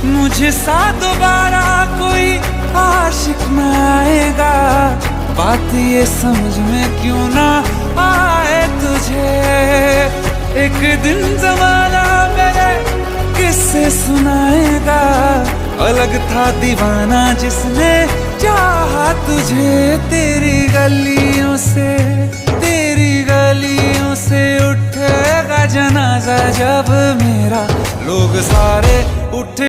मुझे सा दोबारा कोई आशिक न आएगा। बात ये समझ में क्यों ना आए तुझे। एक दिन जमाना मेरे किससे सुनाएगा। अलग था दीवाना जिसने चाहा तुझे। तेरी गलियों से उठेगा जनाजा जब मेरा। लोग सारे उठ